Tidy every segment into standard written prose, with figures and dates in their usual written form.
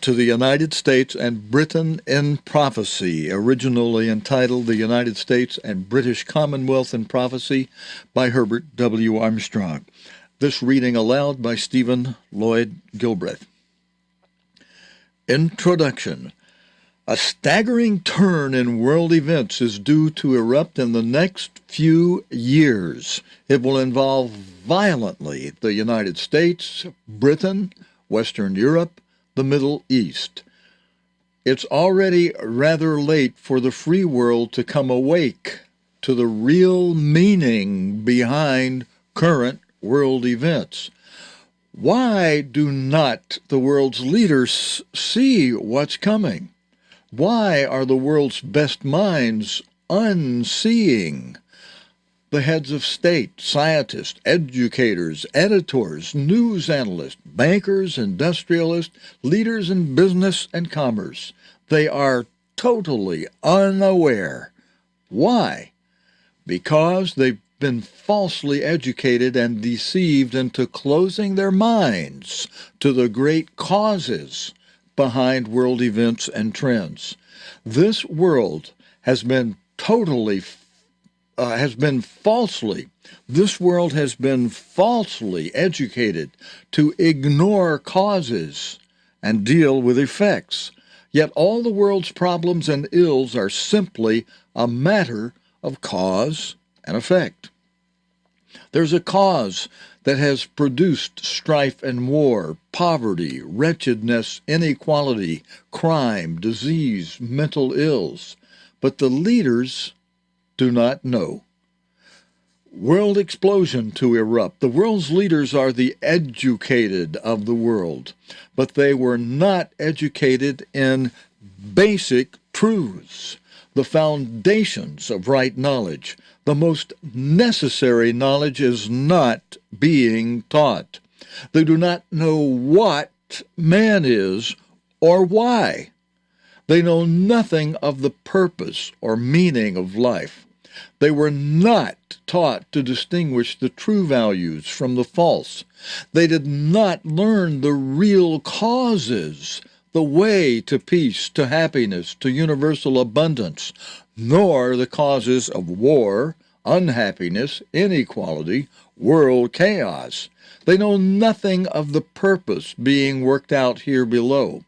to the United States and Britain in Prophecy, originally entitled The United States and British Commonwealth in Prophecy by Herbert W. Armstrong. This reading aloud by Stephen Lloyd Gilbreath. Introduction. A staggering turn in world events is due to erupt in the next few years. It will involve violently the United States, Britain, Western Europe, the Middle East. It's already rather late for the free world to come awake to the real meaning behind current world events. Why do not the world's leaders see what's coming? Why are the world's best minds unseeing? The heads of state, scientists, educators, editors, news analysts, bankers, industrialists, leaders in business and commerce. They are totally unaware. Why? Because they've been falsely educated and deceived into closing their minds to the great causes behind world events and trends. This world has been falsely educated to ignore causes and deal with effects. Yet all the world's problems and ills are simply a matter of cause and effect. There's a cause that has produced strife and war, poverty, wretchedness, inequality, crime, disease, mental ills. But the leaders do not know. World explosion to erupt. The world's leaders are the educated of the world, but they were not educated in basic truths, the foundations of right knowledge. The most necessary knowledge is not being taught. They do not know what man is or why. They know nothing of the purpose or meaning of life. They were not taught to distinguish the true values from the false. They did not learn the real causes, the way to peace, to happiness, to universal abundance, nor the causes of war, unhappiness, inequality, world chaos. They know nothing of the purpose being worked out here below.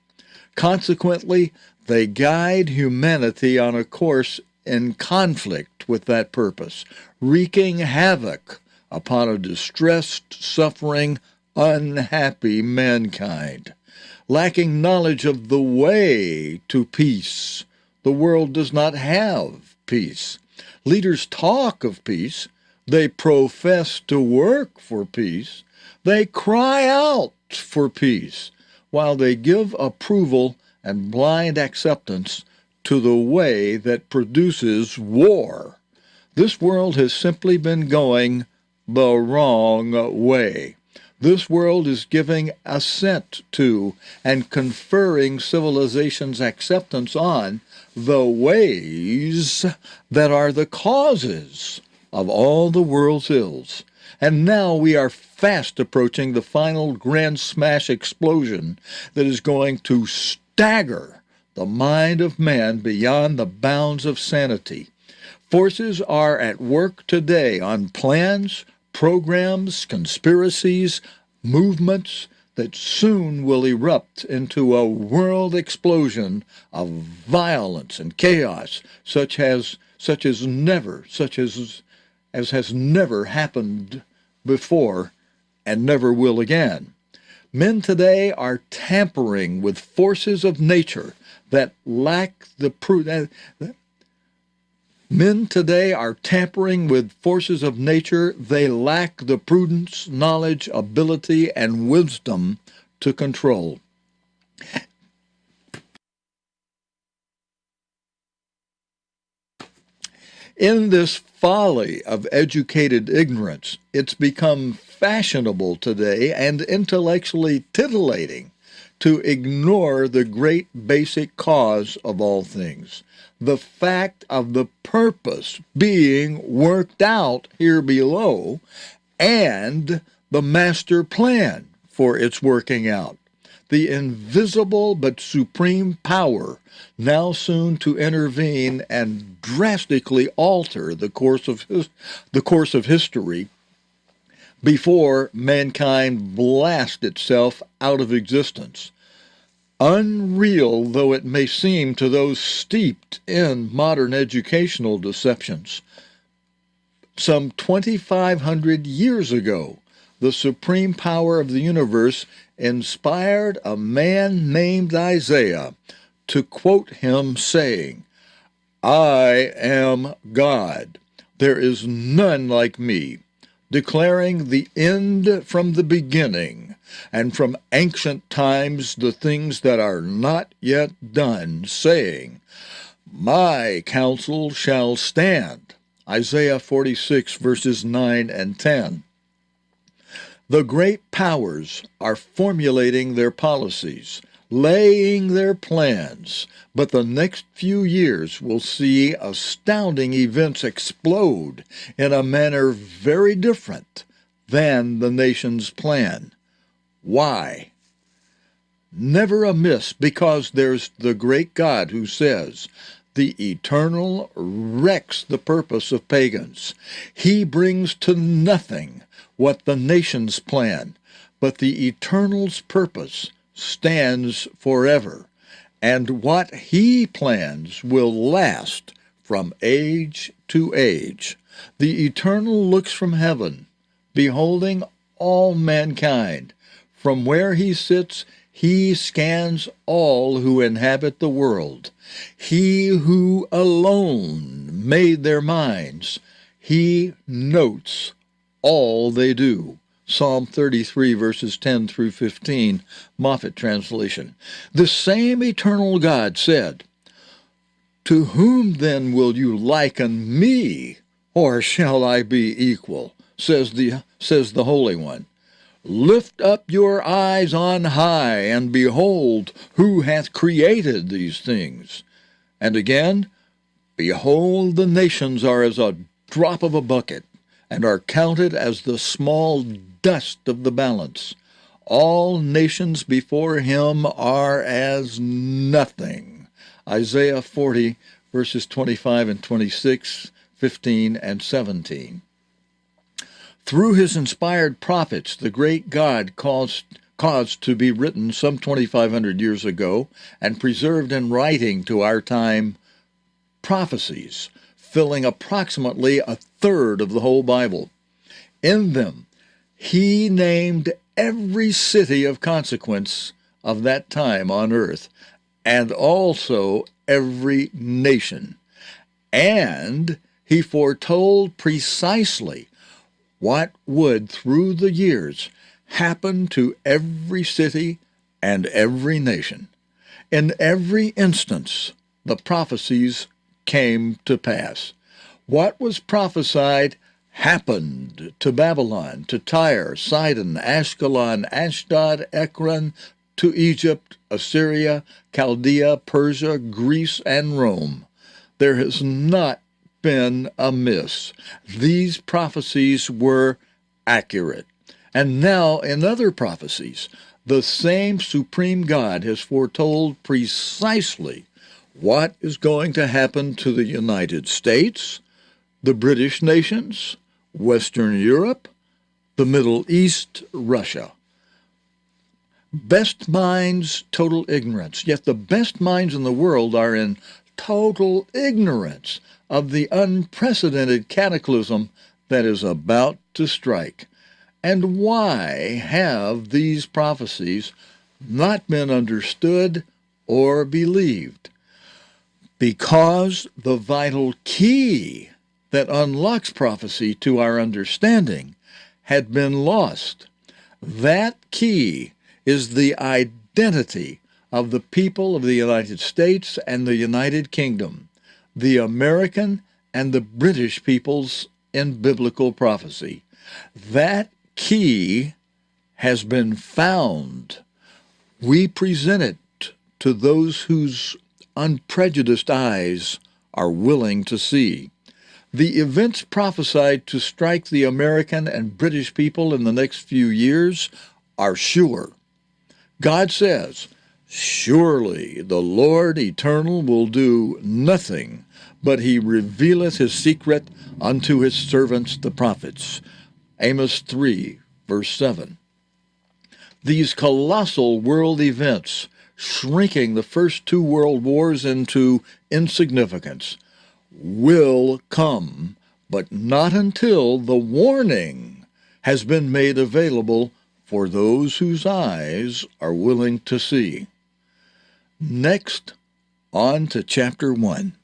Consequently, they guide humanity on a course in conflict with that purpose, wreaking havoc upon a distressed, suffering, unhappy mankind. Lacking knowledge of the way to peace, the world does not have peace. Leaders talk of peace. They profess to work for peace. They cry out for peace, while they give approval and blind acceptance to the way that produces war. This world has simply been going the wrong way. This world is giving assent to and conferring civilization's acceptance on the ways that are the causes of all the world's ills. And now we are fast approaching the final grand smash explosion that is going to stagger the mind of man beyond the bounds of sanity. Forces are at work today on plans, programs, conspiracies, movements that soon will erupt into a world explosion of violence and chaos, such as has never happened before and never will again. Men today are tampering with forces of nature that lack the prudence. Men today are tampering with forces of nature they lack the prudence, knowledge, ability, and wisdom to control. In this folly of educated ignorance, it's become fashionable today and intellectually titillating to ignore the great basic cause of all things, the fact of the purpose being worked out here below, and the master plan for its working out. the invisible but supreme power now soon to intervene and drastically alter the course of history before mankind blasts itself out of existence. Unreal though it may seem to those steeped in modern educational deceptions, some 2,500 years ago, the supreme power of the universe inspired a man named Isaiah to quote him saying, "I am God. There is none like me," declaring the end from the beginning, and from ancient times the things that are not yet done, saying, "My counsel shall stand." Isaiah 46, verses 9 and 10. The great powers are formulating their policies, laying their plans, but the next few years will see astounding events explode in a manner very different than the nation's plan. Why? Never amiss, because there's the great God who says, "The eternal wrecks the purpose of pagans. He brings to nothing what the nations plan, but the eternal's purpose stands forever, and what he plans will last from age to age. The eternal looks from heaven, beholding all mankind. From where he sits, he scans all who inhabit the world. He who alone made their minds, he notes all they do." Psalm 33, verses 10 through 15, Moffat translation. The same eternal God said, "To whom then will you liken me, or shall I be equal?" says the Holy One. "Lift up your eyes on high, and behold, who hath created these things." And again, "Behold, the nations are as a drop of a bucket, and are counted as the small dust of the balance. All nations before him are as nothing." Isaiah 40, verses 25 and 26, 15 and 17. Through his inspired prophets, the great God caused to be written some 2,500 years ago and preserved in writing to our time prophecies, filling approximately a third of the whole Bible. In them, he named every city of consequence of that time on earth, and also every nation. And he foretold precisely what would, through the years, happen to every city and every nation. In every instance, the prophecies came to pass. What was prophesied happened to Babylon, to Tyre, Sidon, Ashkelon, Ashdod, Ekron, to Egypt, Assyria, Chaldea, Persia, Greece, and Rome. There has not been a miss. These prophecies were accurate. And now, in other prophecies, the same supreme God has foretold precisely what is going to happen to the United States, the British nations, Western Europe, the Middle East, Russia. Best minds, total ignorance. Yet the best minds in the world are in total ignorance of the unprecedented cataclysm that is about to strike. And why have these prophecies not been understood or believed? Because the vital key that unlocks prophecy to our understanding had been lost. That key is the identity of the people of the United States and the United Kingdom, the American and the British peoples in biblical prophecy. That key has been found. We present it to those whose unprejudiced eyes are willing to see. The events prophesied to strike the American and British people in the next few years are sure. God says, "Surely the Lord eternal will do nothing, but he revealeth his secret unto his servants the prophets." Amos 3, verse 7. These colossal world events, shrinking the first two world wars into insignificance, will come, but not until the warning has been made available for those whose eyes are willing to see. Next, on to chapter 1.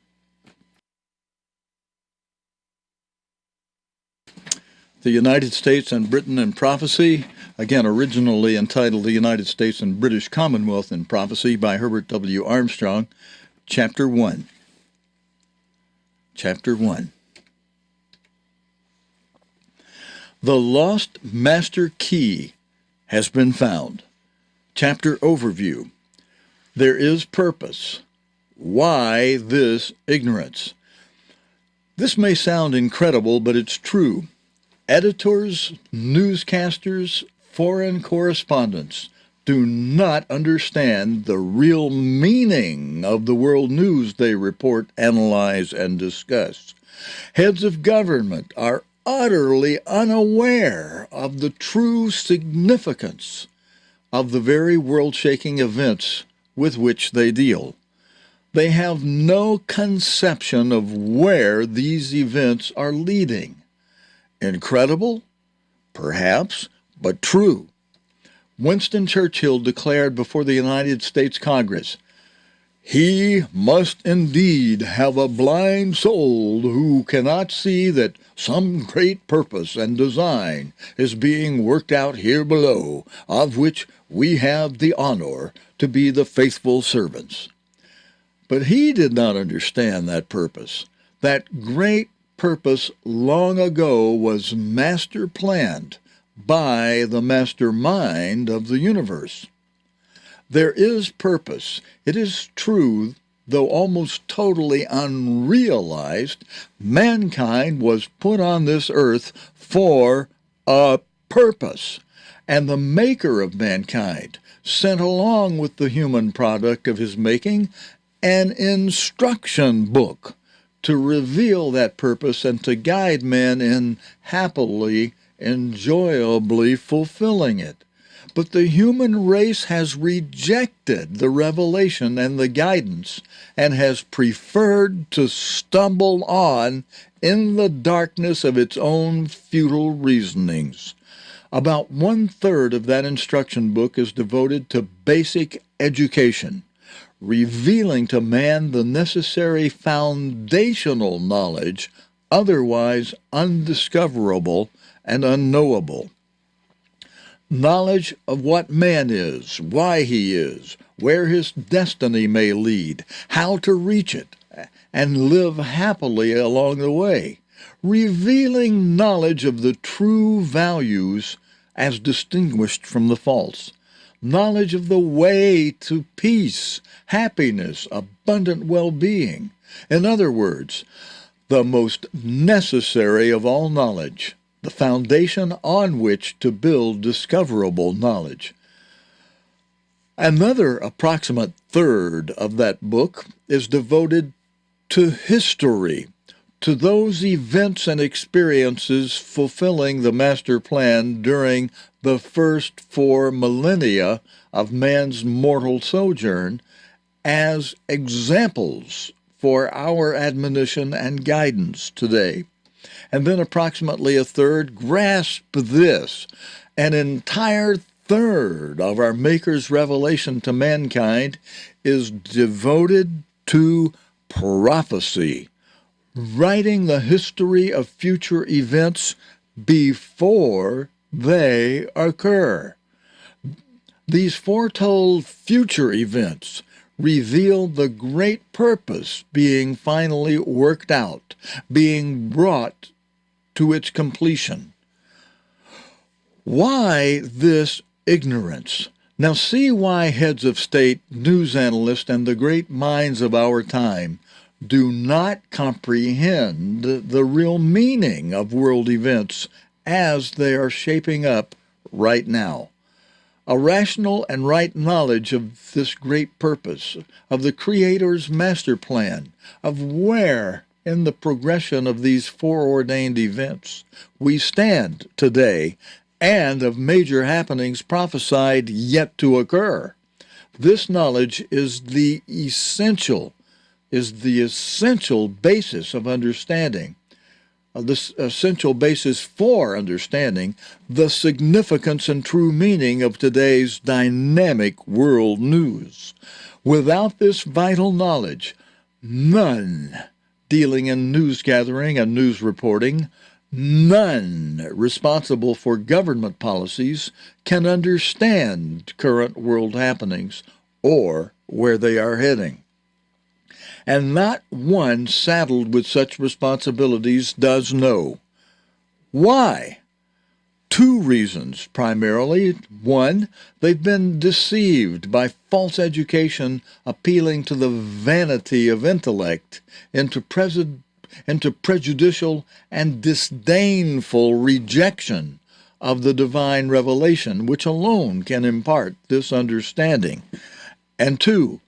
The United States and Britain in Prophecy, again originally entitled The United States and British Commonwealth in Prophecy by Herbert W. Armstrong, chapter 1. Chapter 1. The lost master key has been found. Chapter overview. There is purpose. Why this ignorance? This may sound incredible, but it's true. Editors, newscasters, foreign correspondents do not understand the real meaning of the world news they report, analyze, and discuss. Heads of government are utterly unaware of the true significance of the very world-shaking events with which they deal. They have no conception of where these events are leading. Incredible? Perhaps, but true. Winston Churchill declared before the United States Congress, "He must indeed have a blind soul who cannot see that some great purpose and design is being worked out here below, of which we have the honor to be the faithful servants." But he did not understand that purpose. That great purpose long ago was master planned by the mastermind of the universe. There is purpose. It is true, though almost totally unrealized, mankind was put on this earth for a purpose. And the maker of mankind sent along with the human product of his making an instruction book to reveal that purpose and to guide men in happily, enjoyably fulfilling it. But the human race has rejected the revelation and the guidance and has preferred to stumble on in the darkness of its own futile reasonings. About 1/3 of that instruction book is devoted to basic education, revealing to man the necessary foundational knowledge, otherwise undiscoverable and unknowable. Knowledge of what man is, why he is, where his destiny may lead, how to reach it, and live happily along the way. Revealing knowledge of the true values as distinguished from the false. Knowledge of the way to peace, happiness, abundant well-being. In other words, the most necessary of all knowledge, the foundation on which to build discoverable knowledge. Another approximate third of that book is devoted to history, to those events and experiences fulfilling the master plan during the first 4 millennia of man's mortal sojourn as examples for our admonition and guidance today. And then approximately a third, grasp this, an entire third of our Maker's revelation to mankind is devoted to prophecy, writing the history of future events before they occur. These foretold future events reveal the great purpose being finally worked out, being brought to its completion. Why this ignorance? Now see why heads of state, news analysts, and the great minds of our time do not comprehend the real meaning of world events as they are shaping up right now. A rational and right knowledge of this great purpose, of the Creator's master plan, of where in the progression of these foreordained events we stand today, and of major happenings prophesied yet to occur. This knowledge is the essential basis of understanding, this essential basis for understanding the significance and true meaning of today's dynamic world news. Without this vital knowledge, none dealing in news gathering and news reporting, none responsible for government policies can understand current world happenings or where they are heading. And not one saddled with such responsibilities does know. Why? Two reasons primarily. One, they've been deceived by false education appealing to the vanity of intellect into prejudicial and disdainful rejection of the divine revelation, which alone can impart this understanding. And two,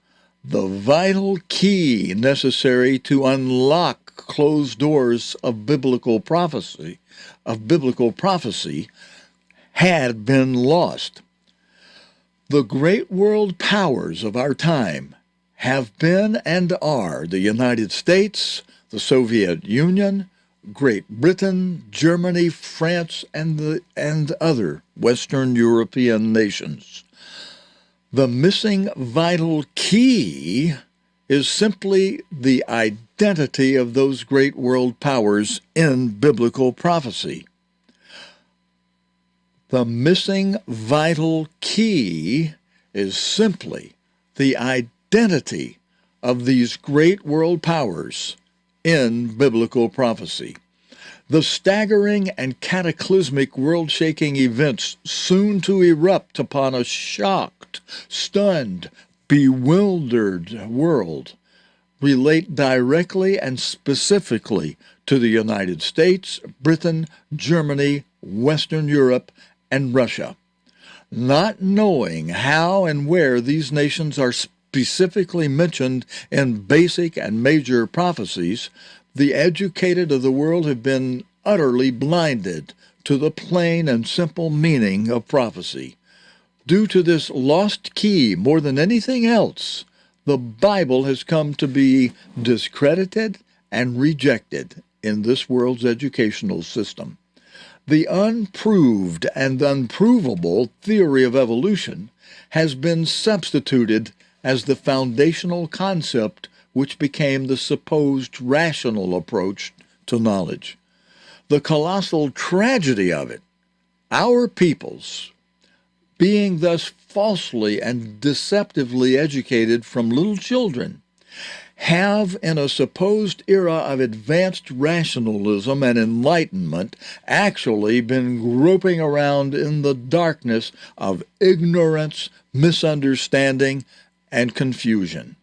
the vital key necessary to unlock closed doors of biblical prophecy had been lost. The great world powers of our time have been and are the United States, the Soviet Union, Great Britain, Germany, France, and other Western European nations. The missing vital key is simply the identity of those great world powers in biblical prophecy. The missing vital key is simply the identity of these great world powers in biblical prophecy. The staggering and cataclysmic world-shaking events soon to erupt upon a shocked, stunned, bewildered world relate directly and specifically to the United States, Britain, Germany, Western Europe, and Russia. Not knowing how and where these nations are specifically mentioned in basic and major prophecies, the educated of the world have been utterly blinded to the plain and simple meaning of prophecy. Due to this lost key, more than anything else, the Bible has come to be discredited and rejected in this world's educational system. The unproved and unprovable theory of evolution has been substituted as the foundational concept which became the supposed rational approach to knowledge. The colossal tragedy of it, our peoples, being thus falsely and deceptively educated from little children, have, in a supposed era of advanced rationalism and enlightenment, actually been groping around in the darkness of ignorance, misunderstanding, and confusion,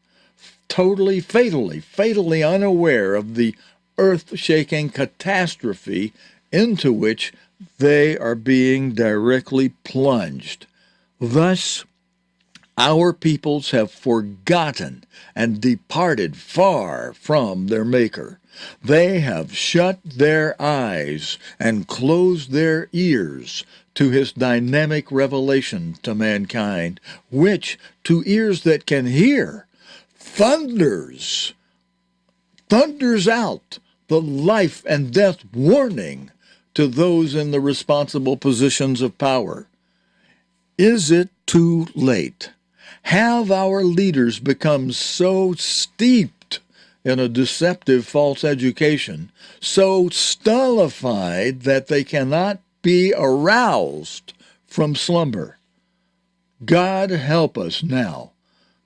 fatally unaware of the earth-shaking catastrophe into which they are being directly plunged. Thus, our peoples have forgotten and departed far from their Maker. They have shut their eyes and closed their ears to his dynamic revelation to mankind, which, to ears that can hear, thunders out the life and death warning to those in the responsible positions of power. Is it too late? Have our leaders become so steeped in a deceptive false education, so stultified that they cannot be aroused from slumber? God help us now.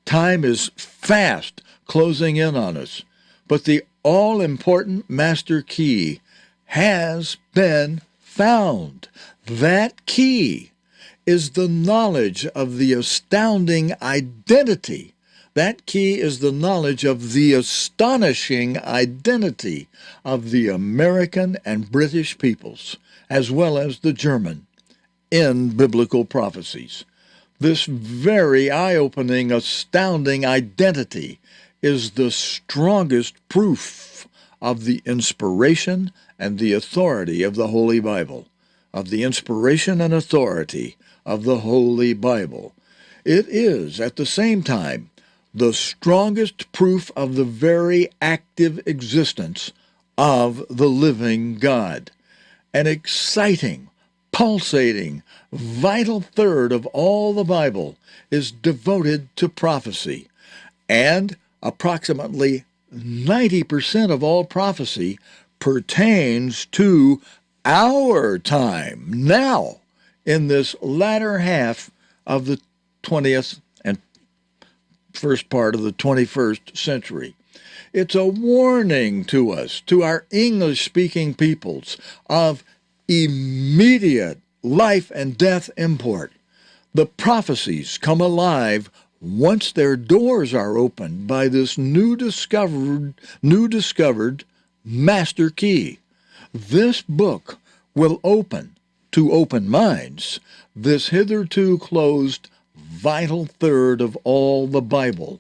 Time is fast closing in on us, but the all-important master key has been found. That key is the knowledge of the astounding identity. That key is the knowledge of the astonishing identity of the American and British peoples, as well as the German, in biblical prophecies. This very eye-opening, astounding identity is the strongest proof of the inspiration and the authority of the Holy Bible, of the inspiration and authority of the Holy Bible. It is, at the same time, the strongest proof of the very active existence of the living God. An exciting, pulsating, vital third of all the Bible is devoted to prophecy, and approximately 90% of all prophecy pertains to our time, now, in this latter half of the 20th and first part of the 21st century. It's a warning to us, to our English-speaking peoples, of immediate life and death import. The prophecies come alive once their doors are opened by this new discovered master key. This book will open, to open minds, this hitherto closed vital third of all the Bible.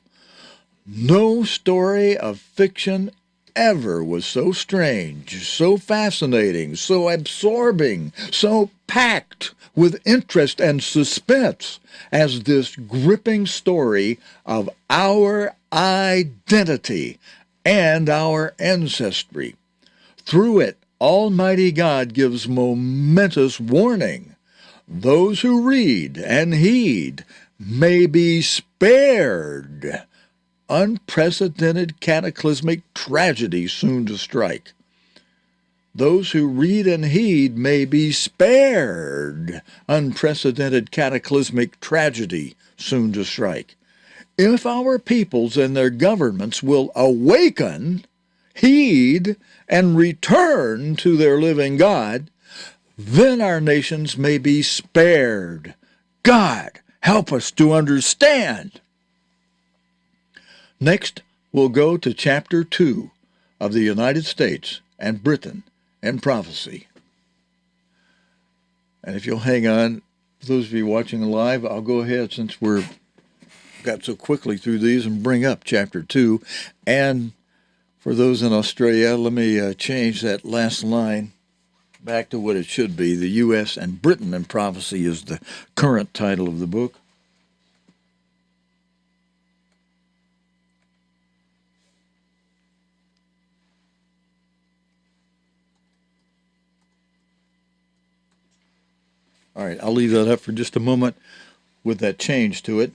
No story of fiction ever was so strange, so fascinating, so absorbing, so packed with interest and suspense as this gripping story of our identity and our ancestry. Through it, Almighty God gives momentous warning. Those who read and heed may be spared unprecedented cataclysmic tragedy soon to strike. Those who read and heed may be spared unprecedented cataclysmic tragedy soon to strike. If our peoples and their governments will awaken, heed, and return to their living God, then our nations may be spared. God, help us to understand. Next, we'll go to Chapter 2 of the United States and Britain and Prophecy. And if you'll hang on, for those of you watching live, I'll go ahead, since we're got so quickly through these, and bring up Chapter 2. And for those in Australia, let me change that last line back to what it should be. The U.S. and Britain and Prophecy is the current title of the book. All right, I'll leave that up for just a moment with that change to it.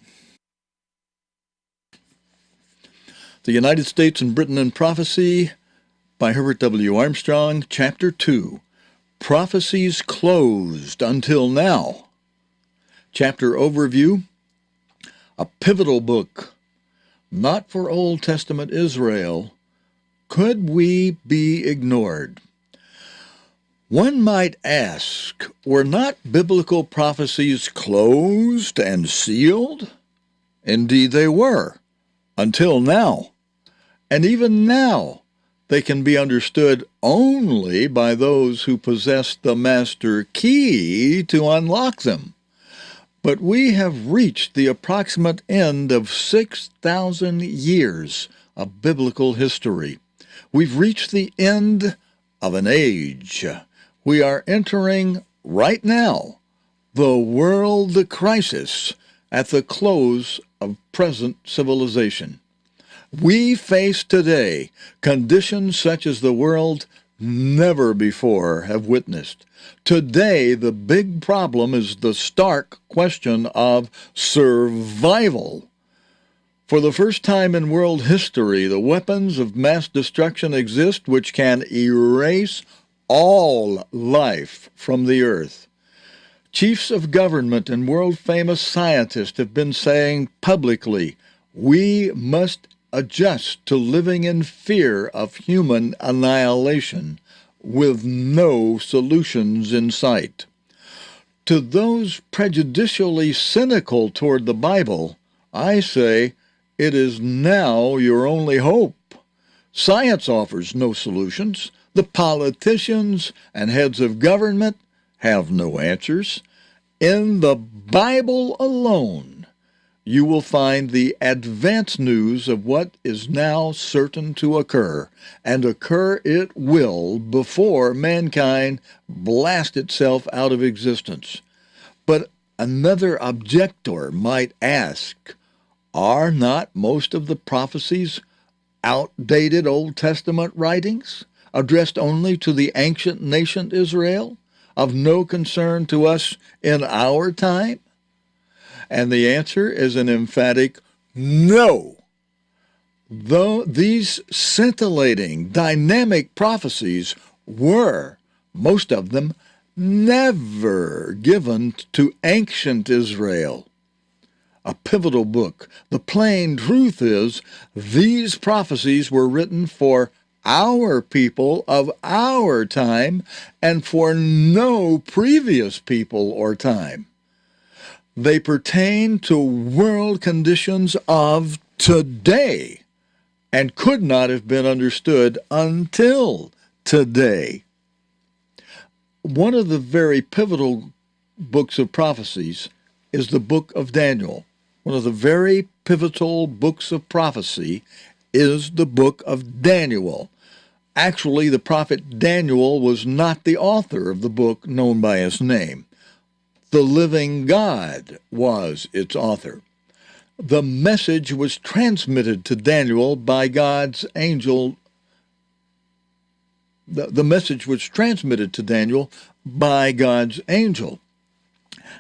The United States and Britain and Prophecy by Herbert W. Armstrong, Chapter 2, Prophecies Closed Until Now. Chapter Overview, a pivotal book, not for Old Testament Israel. Could we be ignored? One might ask, were not biblical prophecies closed and sealed? Indeed they were, until now. And even now, they can be understood only by those who possess the master key to unlock them. But we have reached the approximate end of 6,000 years of biblical history. We've reached the end of an age. We are entering, right now, the world crisis at the close of present civilization. We face today conditions such as the world never before have witnessed. Today, the big problem is the stark question of survival. For the first time in world history, the weapons of mass destruction exist which can erase all life from the earth. Chiefs of government and world-famous scientists have been saying publicly, we must adjust to living in fear of human annihilation with no solutions in sight. To those prejudicially cynical toward the Bible, I say, it is now your only hope. Science offers no solutions. The politicians and heads of government have no answers. In the Bible alone, you will find the advance news of what is now certain to occur, and occur it will before mankind blast itself out of existence. But another objector might ask, are not most of the prophecies outdated Old Testament writings, addressed only to the ancient nation Israel, of no concern to us in our time? And the answer is an emphatic no. Though these scintillating, dynamic prophecies were, most of them, never given to ancient Israel. A pivotal book. The plain truth is, these prophecies were written for our people of our time and for no previous people or time. They pertain to world conditions of today and could not have been understood until today. One of the very pivotal books of prophecies is the book of Daniel. One of the very pivotal books of prophecy is the book of Daniel. Actually, the prophet Daniel was not the author of the book known by his name. The living God was its author. The message was transmitted to Daniel by God's angel. The message was transmitted to Daniel by God's angel.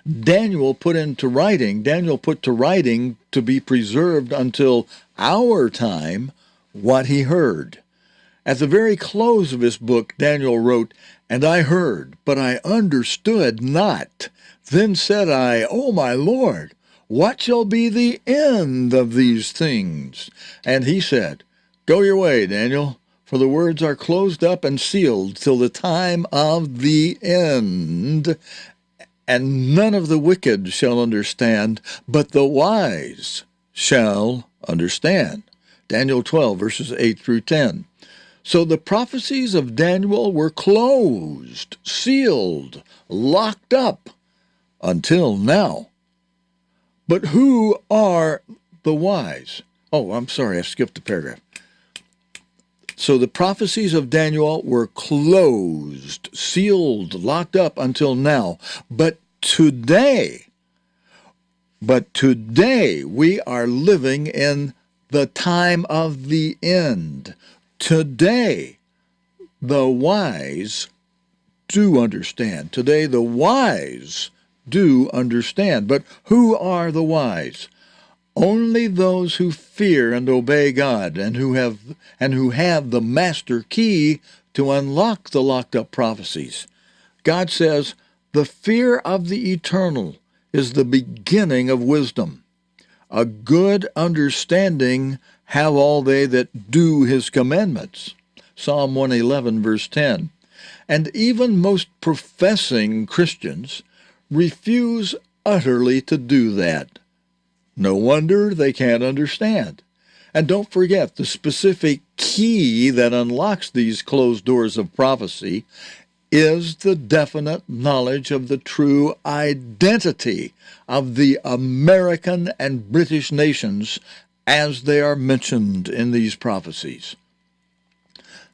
Daniel put to writing to be preserved until our time what he heard. At the very close of his book, Daniel wrote, "And I heard, but I understood not. Then said I, O my Lord, what shall be the end of these things?" And he said, "Go your way, Daniel, for the words are closed up and sealed till the time of the end. And none of the wicked shall understand, but the wise shall understand." Daniel 12, verses 8 through 10. So the prophecies of Daniel were closed, sealed, locked up until now. But who are the wise? Oh, I'm sorry, I skipped a paragraph. So the prophecies of Daniel were closed, sealed, locked up until now. But today we are living in the time of the end. Today, the wise do understand. Today, the wise do understand. But who are the wise? Only those who fear and obey God and who have the master key to unlock the locked up prophecies. God says, "The fear of the eternal is the beginning of wisdom. A good understanding have all they that do his commandments." Psalm 111, verse 10. And even most professing Christians refuse utterly to do that. No wonder they can't understand. And don't forget, the specific key that unlocks these closed doors of prophecy is the definite knowledge of the true identity of the American and British nations as they are mentioned in these prophecies.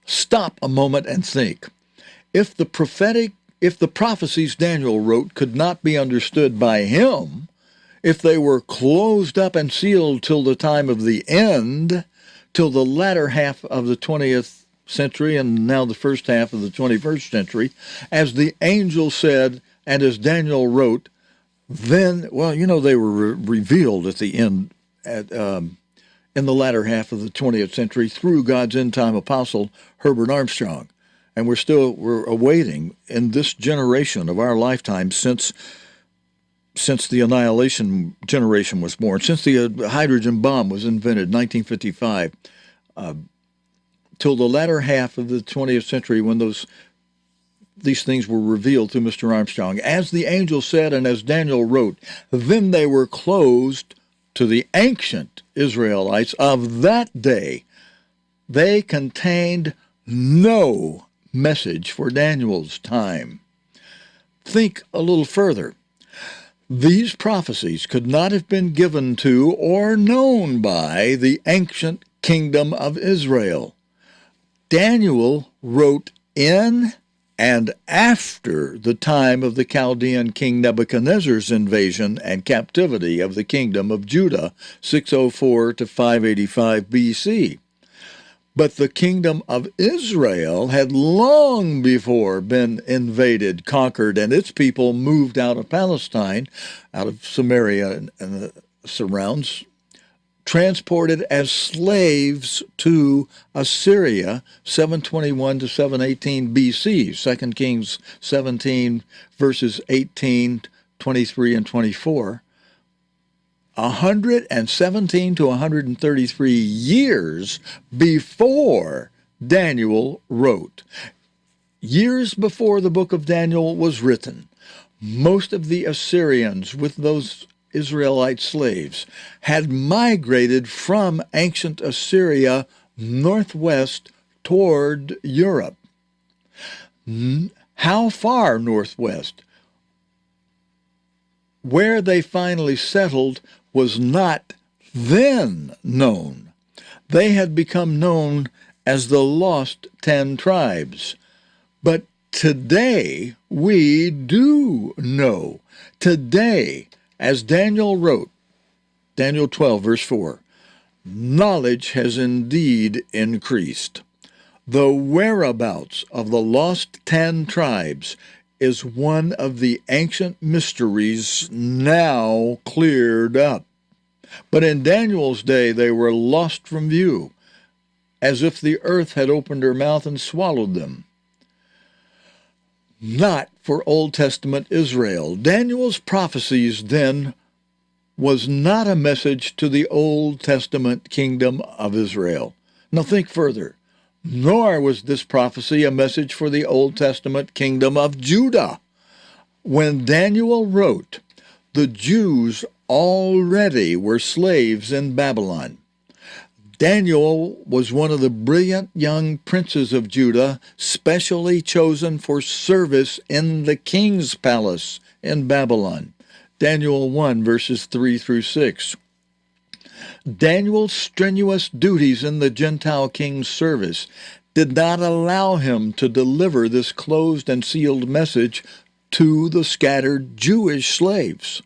Stop a moment and think. If the prophecies Daniel wrote could not be understood by him, if they were closed up and sealed till the time of the end, till the latter half of the 20th century and now the first half of the 21st century, as the angel said and as Daniel wrote, then, they were revealed at the end, in the latter half of the 20th century through God's end-time apostle, Herbert Armstrong. And we're awaiting in this generation of our lifetime since the annihilation generation was born, since the hydrogen bomb was invented, 1955, till the latter half of the 20th century when these things were revealed through Mr. Armstrong. As the angel said and as Daniel wrote, then they were closed to the ancient Israelites of that day. They contained no message for Daniel's time. Think a little further. These prophecies could not have been given to or known by the ancient kingdom of Israel. Daniel wrote in and after the time of the Chaldean king Nebuchadnezzar's invasion and captivity of the kingdom of Judah, 604 to 585 BC. But the kingdom of Israel had long before been invaded, conquered, and its people moved out of Palestine, out of Samaria and the surrounds, transported as slaves to Assyria, 721 to 718 BC, 2 Kings 17, verses 18, 23, and 24. 117 to 133 years before Daniel wrote. Years before the book of Daniel was written, most of the Assyrians, with those Israelite slaves, had migrated from ancient Assyria northwest toward Europe. How far northwest? Where they finally settled was not then known. They had become known as the Lost 10 Tribes. But today we do know. Today, as Daniel wrote, Daniel 12, verse 4, knowledge has indeed increased. The whereabouts of the lost 10 tribes is one of the ancient mysteries now cleared up. But in Daniel's day they were lost from view, as if the earth had opened her mouth and swallowed them. Not for Old Testament Israel. Daniel's prophecies then was not a message to the Old Testament kingdom of Israel. Now think further. Nor was this prophecy a message for the Old Testament kingdom of Judah. When Daniel wrote, the Jews already were slaves in Babylon. Daniel was one of the brilliant young princes of Judah, specially chosen for service in the king's palace in Babylon. Daniel 1, verses 3 through 6. Daniel's strenuous duties in the Gentile king's service did not allow him to deliver this closed and sealed message to the scattered Jewish slaves.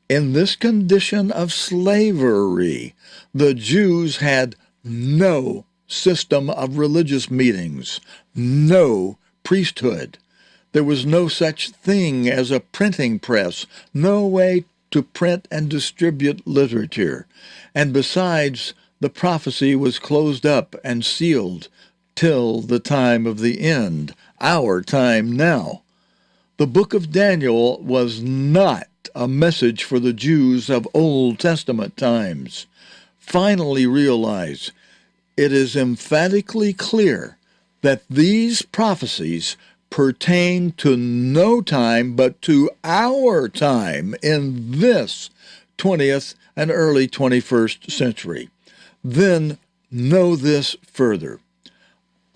In this condition of slavery, the Jews had no system of religious meetings, no priesthood. There was no such thing as a printing press, no way to print and distribute literature. And besides, the prophecy was closed up and sealed till the time of the end, our time now. The book of Daniel was not a message for the Jews of Old Testament times. Finally realize, it is emphatically clear that these prophecies pertain to no time but to our time in this 20th and early 21st century. Then know this further.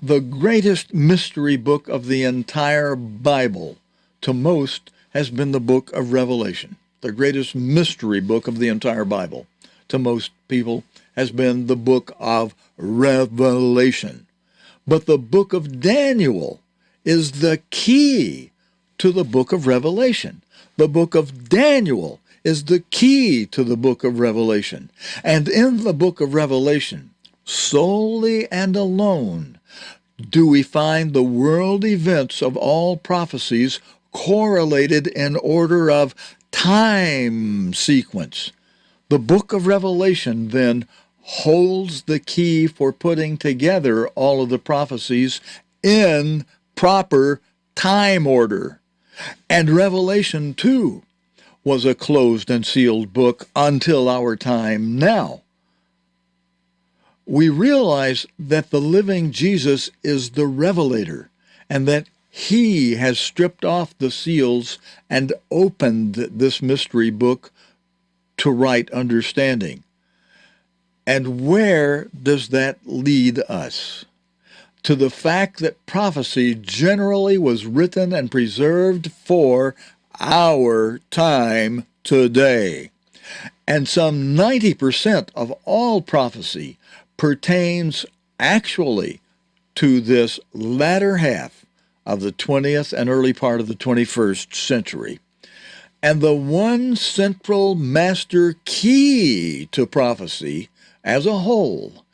The greatest mystery book of the entire Bible to most has been the book of Revelation. The greatest mystery book of the entire Bible to most people has been the book of Revelation. But the book of Daniel is the key to the book of Revelation. The book of Daniel is the key to the book of Revelation. And in the book of Revelation, solely and alone, do we find the world events of all prophecies correlated in order of time sequence. The book of Revelation, then, holds the key for putting together all of the prophecies in proper time order. And Revelation, too, was a closed and sealed book until our time now. We realize that the living Jesus is the revelator, and that he has stripped off the seals and opened this mystery book to right understanding. And where does that lead us? To the fact that prophecy generally was written and preserved for our time today. And some 90% of all prophecy pertains actually to this latter half of the 20th and early part of the 21st century. And the one central master key to prophecy as a whole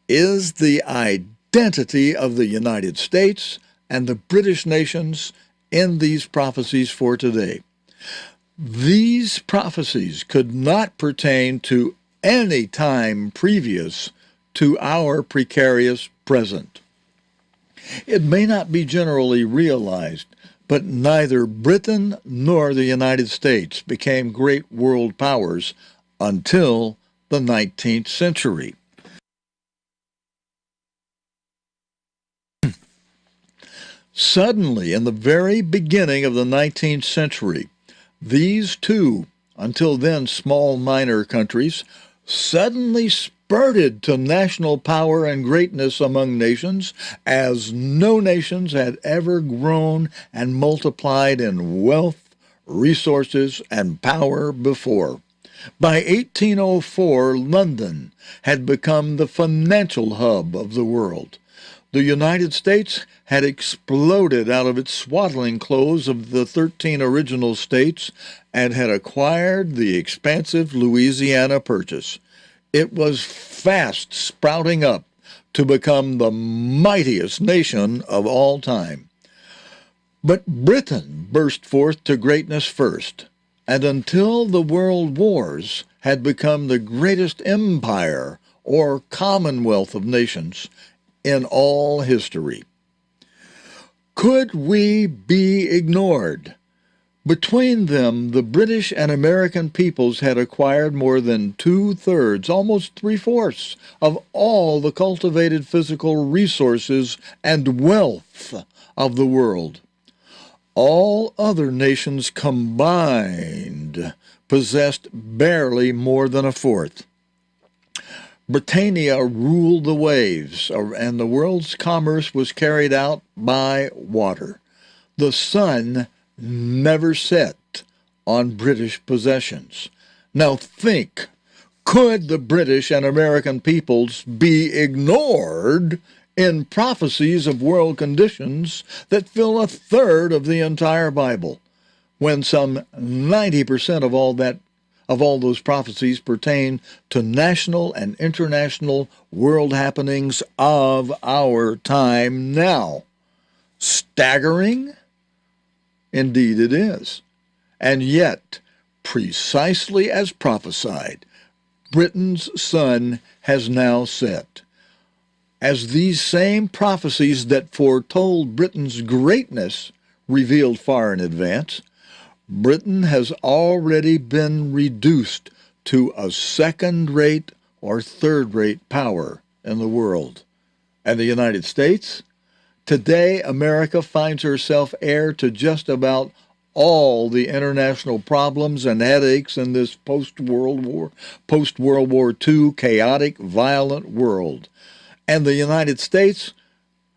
is the identity of the United States and the British nations in these prophecies for today. These prophecies could not pertain to any time previous to our precarious present. It may not be generally realized, but neither Britain nor the United States became great world powers until the 19th century. Suddenly, in the very beginning of the 19th century, these two, until then small minor countries, suddenly spurted to national power and greatness among nations as no nations had ever grown and multiplied in wealth, resources, and power before. By 1804, London had become the financial hub of the world. The United States had exploded out of its swaddling clothes of the 13 original states and had acquired the expansive Louisiana Purchase. It was fast sprouting up to become the mightiest nation of all time. But Britain burst forth to greatness first, and until the world wars had become the greatest empire or commonwealth of nations in all history. Could we be ignored? Between them, the British and American peoples had acquired more than 2/3, almost 3/4, of all the cultivated physical resources and wealth of the world. All other nations combined possessed barely more than 1/4. Britannia ruled the waves, and the world's commerce was carried out by water. The sun never set on British possessions. Now think, could the British and American peoples be ignored in prophecies of world conditions that fill 1/3 of the entire Bible, when some 90% of all those prophecies pertain to national and international world happenings of our time now? Staggering? Indeed it is. And yet, precisely as prophesied, Britain's sun has now set. As these same prophecies that foretold Britain's greatness revealed far in advance, Britain has already been reduced to a second-rate or third-rate power in the world. And the United States? Today, America finds herself heir to just about all the international problems and headaches in this post-World War II chaotic, violent world. And the United States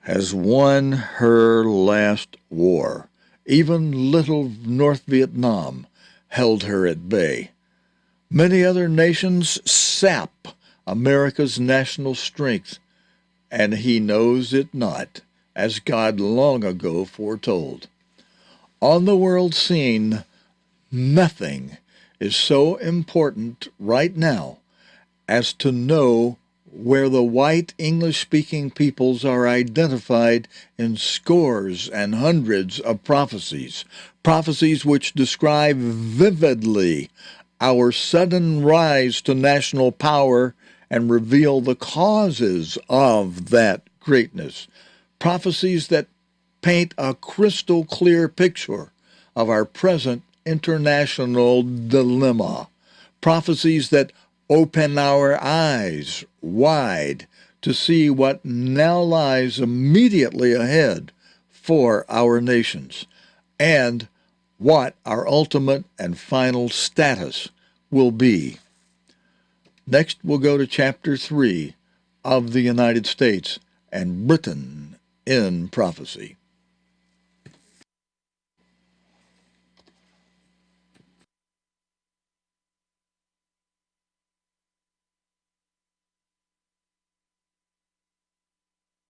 has won her last war. Even little North Vietnam held her at bay. Many other nations sap America's national strength, and he knows it not, as God long ago foretold. On the world scene, nothing is so important right now as to know where the white English-speaking peoples are identified in scores and hundreds of prophecies, prophecies which describe vividly our sudden rise to national power and reveal the causes of that greatness, prophecies that paint a crystal clear picture of our present international dilemma, prophecies that open our eyes wide to see what now lies immediately ahead for our nations and what our ultimate and final status will be. Next, we'll go to chapter 3 of the United States and Britain in prophecy.